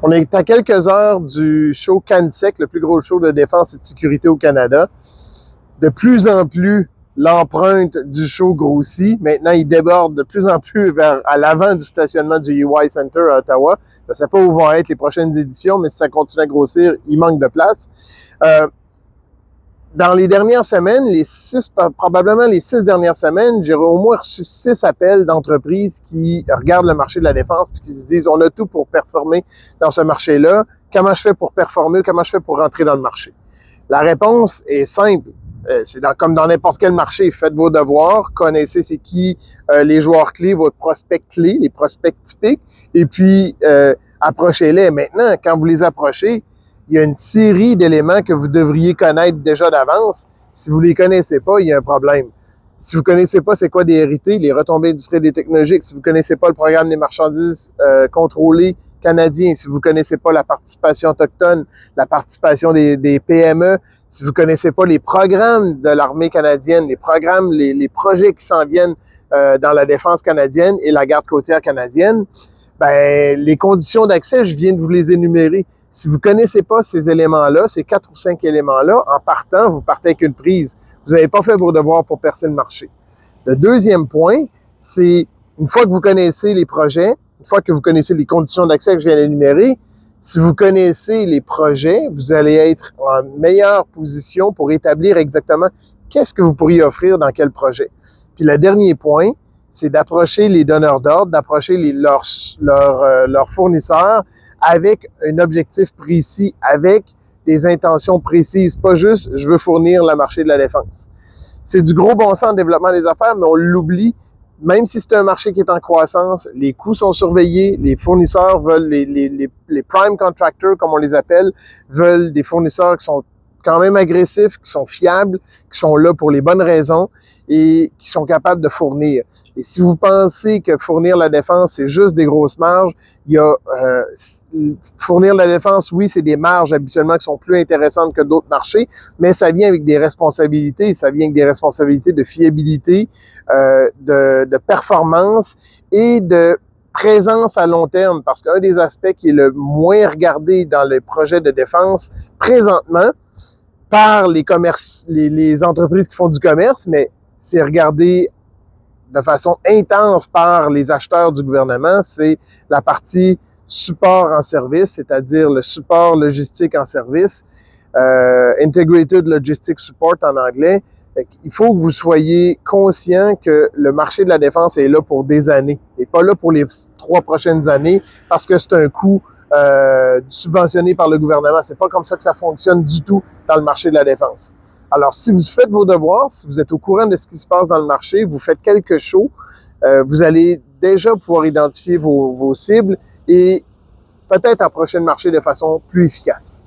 On est à quelques heures du show CANSEC, le plus gros show de défense et de sécurité au Canada. De plus en plus, l'empreinte du show grossit. Maintenant, il déborde de plus en plus à l'avant du stationnement du UI Center à Ottawa. Je ne sais pas où vont être les prochaines éditions, mais si ça continue à grossir, il manque de place. Dans les dernières semaines, probablement les 6 dernières semaines, j'ai au moins reçu 6 appels d'entreprises qui regardent le marché de la défense et qui se disent, on a tout pour performer dans ce marché-là. Comment je fais pour performer? Comment je fais pour rentrer dans le marché? La réponse est simple. C'est comme dans n'importe quel marché. Faites vos devoirs, connaissez c'est qui les joueurs clés, votre prospect clé, les prospects typiques, et puis approchez-les. Maintenant, quand vous les approchez, il y a une série d'éléments que vous devriez connaître déjà d'avance. Si vous les connaissez pas, il y a un problème. Si vous connaissez pas c'est quoi des RIT, les retombées industrielles et technologiques, si vous connaissez pas le programme des marchandises contrôlées canadiens, si vous connaissez pas la participation autochtone, la participation des PME, si vous connaissez pas les programmes de l'armée canadienne, les programmes, les projets qui s'en viennent dans la défense canadienne et la garde côtière canadienne, ben les conditions d'accès, je viens de vous les énumérer. Si vous connaissez pas ces éléments-là, ces 4 ou 5 éléments-là, en partant, vous partez avec une prise. Vous n'avez pas fait vos devoirs pour percer le marché. Le deuxième point, c'est une fois que vous connaissez les projets, une fois que vous connaissez les conditions d'accès que je viens d'énumérer, si vous connaissez les projets, vous allez être en meilleure position pour établir exactement qu'est-ce que vous pourriez offrir dans quel projet. Puis le dernier point, c'est d'approcher les donneurs d'ordre, d'approcher leurs fournisseurs avec un objectif précis, avec des intentions précises, pas juste « je veux fournir le marché de la défense ». C'est du gros bon sens en développement des affaires, mais on l'oublie. Même si c'est un marché qui est en croissance, les coûts sont surveillés, les fournisseurs veulent, les prime contractors, comme on les appelle, veulent des fournisseurs qui sont quand même agressifs, qui sont fiables, qui sont là pour les bonnes raisons et qui sont capables de fournir. Et si vous pensez que fournir la défense, c'est juste des grosses marges, il y a fournir la défense, oui, c'est des marges habituellement qui sont plus intéressantes que d'autres marchés, mais ça vient avec des responsabilités, ça vient avec des responsabilités de fiabilité, de performance et de présence à long terme, parce qu'un des aspects qui est le moins regardé dans les projets de défense présentement par les entreprises qui font du commerce, mais c'est regardé de façon intense par les acheteurs du gouvernement, c'est la partie support en service, c'est-à-dire le support logistique en service, Integrated Logistics Support en anglais. Il faut que vous soyez conscient que le marché de la défense est là pour des années et pas là pour les 3 prochaines années parce que c'est un coût subventionné par le gouvernement. C'est pas comme ça que ça fonctionne du tout dans le marché de la défense. Alors, si vous faites vos devoirs, si vous êtes au courant de ce qui se passe dans le marché, vous faites quelques shows, vous allez déjà pouvoir identifier vos cibles et peut-être approcher le marché de façon plus efficace.